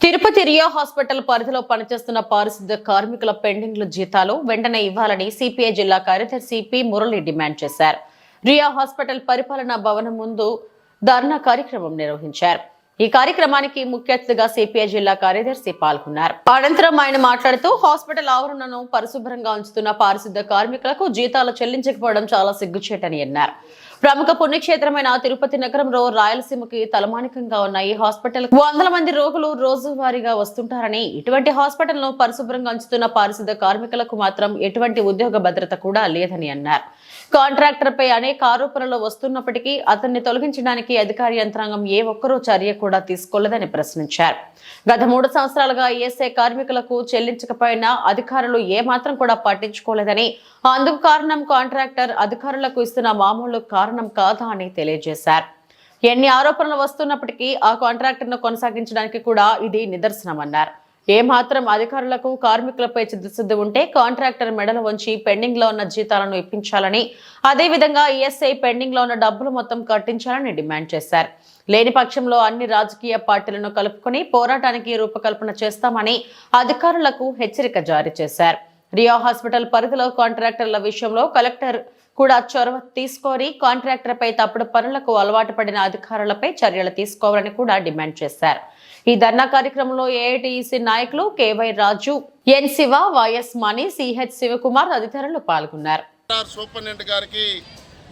Tirupati Riya hospital పరిధిలో పనిచేస్తున్న పారిశుద్ధ్య కార్మికుల పెండింగ్ల జీతాలు వెంటనే ఇవ్వాలని సిపిఐ జిల్లా కార్యదర్శి పి మురళి డిమాండ్ చేశారు. రియా హాస్పిటల్ పరిపాలనా భవనం ముందు ధర్నా కార్యక్రమం నిర్వహించారు. ఈ కార్యక్రమానికి ముఖ్య అతిథిగా సిపిఐ జిల్లా కార్యదర్శి పాల్గొన్నారు. అనంతరం ఆయన మాట్లాడుతూ హాస్పిటల్ ఆవరణను పరిశుభ్రంగా ఉంచుతున్న పారిశుద్ధ్య కార్మికులకు జీతాలు చెల్లించకపోవడం చాలా సిగ్గుచేటని అన్నారు. ప్రముఖ పుణ్యక్షేత్రమైన తిరుపతి నగరంలో రాయలసీమకి తలమానికంగా ఉన్న ఈ హాస్పిటల్ వందల మంది రోగులు రోజువారీగా వస్తుంటారని, ఇటువంటి హాస్పిటల్ ను పరిశుభ్రంగా ఉంచుతున్న పారిశుద్ధ్య కార్మికులకు మాత్రం ఎటువంటి ఉద్యోగ భద్రత కూడా లేదని అన్నారు. కాంట్రాక్టర్ పై అనేక ఆరోపణలు వస్తున్నప్పటికీ అతన్ని తొలగించడానికి అధికార యంత్రాంగం ఏ ఒక్కరూ చర్య కూడా తీసుకోలేదని ప్రశ్నించారు. గత 3 సంవత్సరాలుగా ఈఎస్ఐ కార్మికులకు చెల్లించకపోయినా అధికారులు ఏ మాత్రం కూడా పట్టించుకోలేదని, అందుకు కారణం కాంట్రాక్టర్ అధికారులకు ఇస్తున్న మామూలు కారణం కాదా అని తెలియజేశారు. ఎన్ని ఆరోపణలు వస్తున్నప్పటికీ ఆ కాంట్రాక్టర్ ను కొనసాగించడానికి కూడా ఇది నిదర్శనమన్నారు. ఏ మాత్రం అధికారులకు కార్మికులపై చిత్తశుద్ధి ఉంటే కాంట్రాక్టర్ మెడలు వంచి పెండింగ్ లో ఉన్న జీతాలను ఇప్పించాలని, అదేవిధంగా ఈఎస్ఐ పెండింగ్ లో ఉన్న డబ్బులు మొత్తం కట్టించాలని డిమాండ్ చేశారు. లేని పక్షంలో అన్ని రాజకీయ పార్టీలను కలుపుకొని పోరాటానికి రూపకల్పన చేస్తామని అధికారులకు హెచ్చరిక జారీ చేశారు. రియా హాస్పిటల్ పరిధిలో కాంట్రాక్టర్ల విషయంలో కలెక్టర్ కూడా చొరవ తీసుకొని కాంట్రాక్టర్ పై తప్పుడు పనులకు అలవాటు పడిన అధికారులపై చర్యలు తీసుకోవాలని కూడా డిమాండ్ చేశారు. ఈ ధర్నా కార్యక్రమంలో ఏఐటీసీ నాయకులు కేవై రాజు, ఎన్ శివ, వైఎస్ మణి, సిహెచ్ శివకుమార్ తదితరులు పాల్గొన్నారు. సూపరింటెండెంట్ గారికి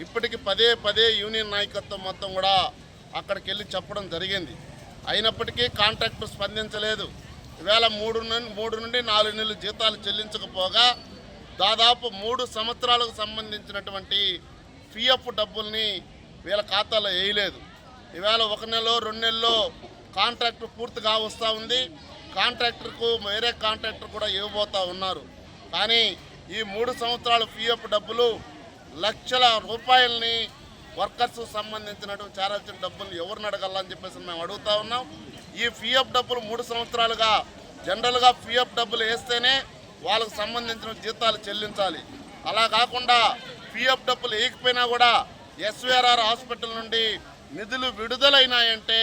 ఇప్పటికి పదే యూనియన్ నాయకత్వం మొత్తం కూడా అక్కడికి వెళ్ళి చెప్పడం జరిగింది. అయినప్పటికీ కాంట్రాక్టర్ స్పందించలేదు. ఈవేళ 3 నుండి 4 నెలలు జీతాలు చెల్లించకపోగా దాదాపు 3 సంవత్సరాలకు సంబంధించినటువంటి పిఎఫ్ డబ్బుల్ని వీళ్ళ ఖాతాలో వేయలేదు. ఈవేళ 1 నెలలో 2 నెలల్లో కాంట్రాక్టర్ పూర్తిగా వస్తూ ఉంది. కాంట్రాక్టర్కు వేరే కాంట్రాక్టర్ కూడా ఇవ్వబోతూ ఉన్నారు. కానీ ఈ 3 సంవత్సరాల పిఎఫ్ డబ్బులు లక్షల రూపాయలని వర్కర్స్ సంబంధించినటువంటి చేరాల్సిన డబ్బులు ఎవరిని అడగాలని చెప్పేసి మేము అడుగుతూ ఉన్నాం. ఈ పిఎఫ్ డబ్బులు 3 సంవత్సరాలుగా జనరల్గా పిఎఫ్ డబ్బులు వేస్తేనే వాళ్ళకు సంబంధించిన జీతాలు చెల్లించాలి. అలా కాకుండా పిఎఫ్ డబ్బులు వేయకపోయినా కూడా ఎస్వీఆర్ఆర్ హాస్పిటల్ నుండి నిధులు విడుదలైనాయంటే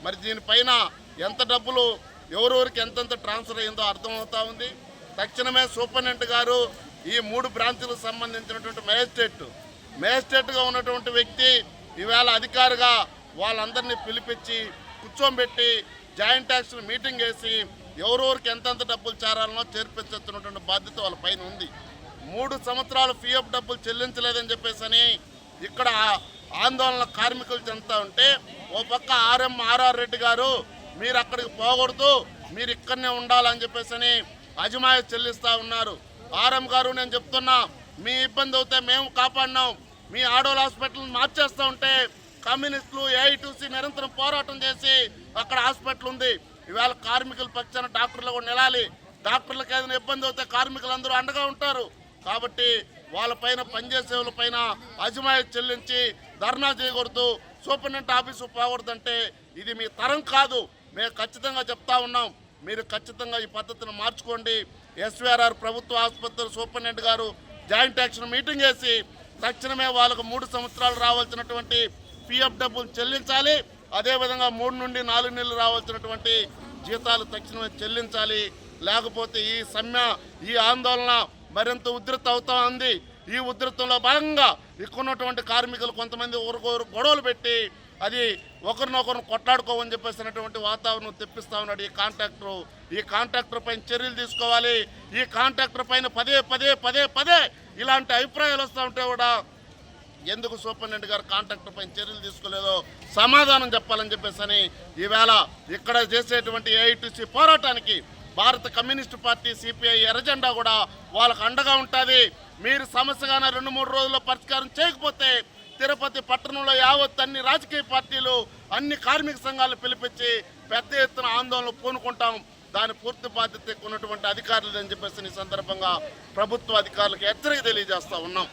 మరి దీనిపైన ఎంత డబ్బులు ఎవరెవరికి ఎంతెంత ట్రాన్స్ఫర్ అయిందో అర్థమవుతూ ఉంది. తక్షణమే సూపరింటెండెంట్ గారు ఈ 3 బ్రాంచులకు సంబంధించినటువంటి మేజిస్ట్రేట్గా ఉన్నటువంటి వ్యక్తి ఈవేళ అధికారిగా వాళ్ళందరినీ పిలిపించి కూర్చోబెట్టి జాయింట్ యాక్షన్ మీటింగ్ వేసి ఎవరెవరికి ఎంతెంత డబ్బులు చేరాలనో చేర్పించుతున్నటువంటి బాధ్యత వాళ్ళ పైన ఉంది. 3 సంవత్సరాలు పిఎఫ్ డబ్బులు చెల్లించలేదని చెప్పేసి ఇక్కడ ఆందోళన కార్మికులు చెందుతూ ఉంటే ఓ పక్క ఆర్ఆర్ రెడ్డి గారు మీరు అక్కడికి పోకూడదు, మీరు ఇక్కడనే ఉండాలని చెప్పేసి అజమాయిషీ చెల్లిస్తూ ఉన్నారు. ఆర్ఎం గారు నేను చెప్తున్నా, మీ ఇబ్బంది అవుతే మేము కాపాడినాం. మీ ఆడోల్ హాస్పిటల్ మార్చేస్తూ ఉంటే కమ్యూనిస్టులు ఏఐటీసీ నిరంతరం పోరాటం చేసి అక్కడ హాస్పిటల్ ఉంది. ఇవాళ కార్మికుల పక్షాన డాక్టర్లు కూడా నిలాలి. డాక్టర్లకు ఏదైనా ఇబ్బంది అవుతే కార్మికులందరూ అండగా ఉంటారు. కాబట్టి వాళ్ళపైన పనిచేసే వాళ్ళపైన అజమాయిషీ చెల్లించి ధర్నా చేయకూడదు, సూపరింటెండెంట్ ఆఫీసు పోకూడదంటే ఇది మీ తరం కాదు. మేము ఖచ్చితంగా చెప్తా ఉన్నాం. మీరు ఖచ్చితంగా ఈ పద్ధతిని మార్చుకోండి. ఎస్వీఆర్ఆర్ ప్రభుత్వ ఆసుపత్రి సూపరింటెండెంట్ గారు జాయింట్ యాక్షన్ మీటింగ్ వేసి తక్షణమే వాళ్ళకు 3 సంవత్సరాలు రావాల్సినటువంటి పిఎఫ్ డబ్బులు చెల్లించాలి. అదేవిధంగా 3 నుండి 4 నెలలు రావాల్సినటువంటి జీతాలు తక్షణమే చెల్లించాలి. లేకపోతే ఈ సమ్మె, ఈ ఆందోళన మరింత ఉధృత అవుతా ఉంది. ఈ ఉధృతంలో భాగంగా ఇక్కడున్నటువంటి కార్మికులు కొంతమంది ఒకరికొకరు గొడవలు పెట్టి అది ఒకరినొకరు కొట్లాడుకోవని చెప్పేసినటువంటి వాతావరణం తెప్పిస్తా ఉన్నాడు ఈ కాంట్రాక్టర్ పైన చర్యలు తీసుకోవాలి. ఈ కాంట్రాక్టర్ పైన పదే ఇలాంటి అభిప్రాయాలు వస్తూ ఉంటే కూడా ఎందుకు సూపరింటెండెంట్ గారు కాంట్రాక్టర్ పైన చర్యలు తీసుకోలేదో సమాధానం చెప్పాలని చెప్పేసి ఈవేళ ఇక్కడ చేసేటువంటి ఏఐటీసీ పోరాటానికి భారత కమ్యూనిస్టు పార్టీ సిపిఐ ఎర్రజెండా కూడా వాళ్ళకు అండగా ఉంటుంది. మీరు సమస్యగానే 2-3 రోజుల్లో పరిష్కారం చేయకపోతే తిరుపతి పట్టణంలో యావత్ అన్ని రాజకీయ పార్టీలు, అన్ని కార్మిక సంఘాలు పిలిపించి పెద్ద ఎత్తున ఆందోళనలు పూనుకుంటాం. దాని పూర్తి బాధ్యత ఉన్నటువంటి అధికారులు అని చెప్పేసి ఈ సందర్భంగా ప్రభుత్వ అధికారులకు హెచ్చరిక తెలియజేస్తా ఉన్నాం.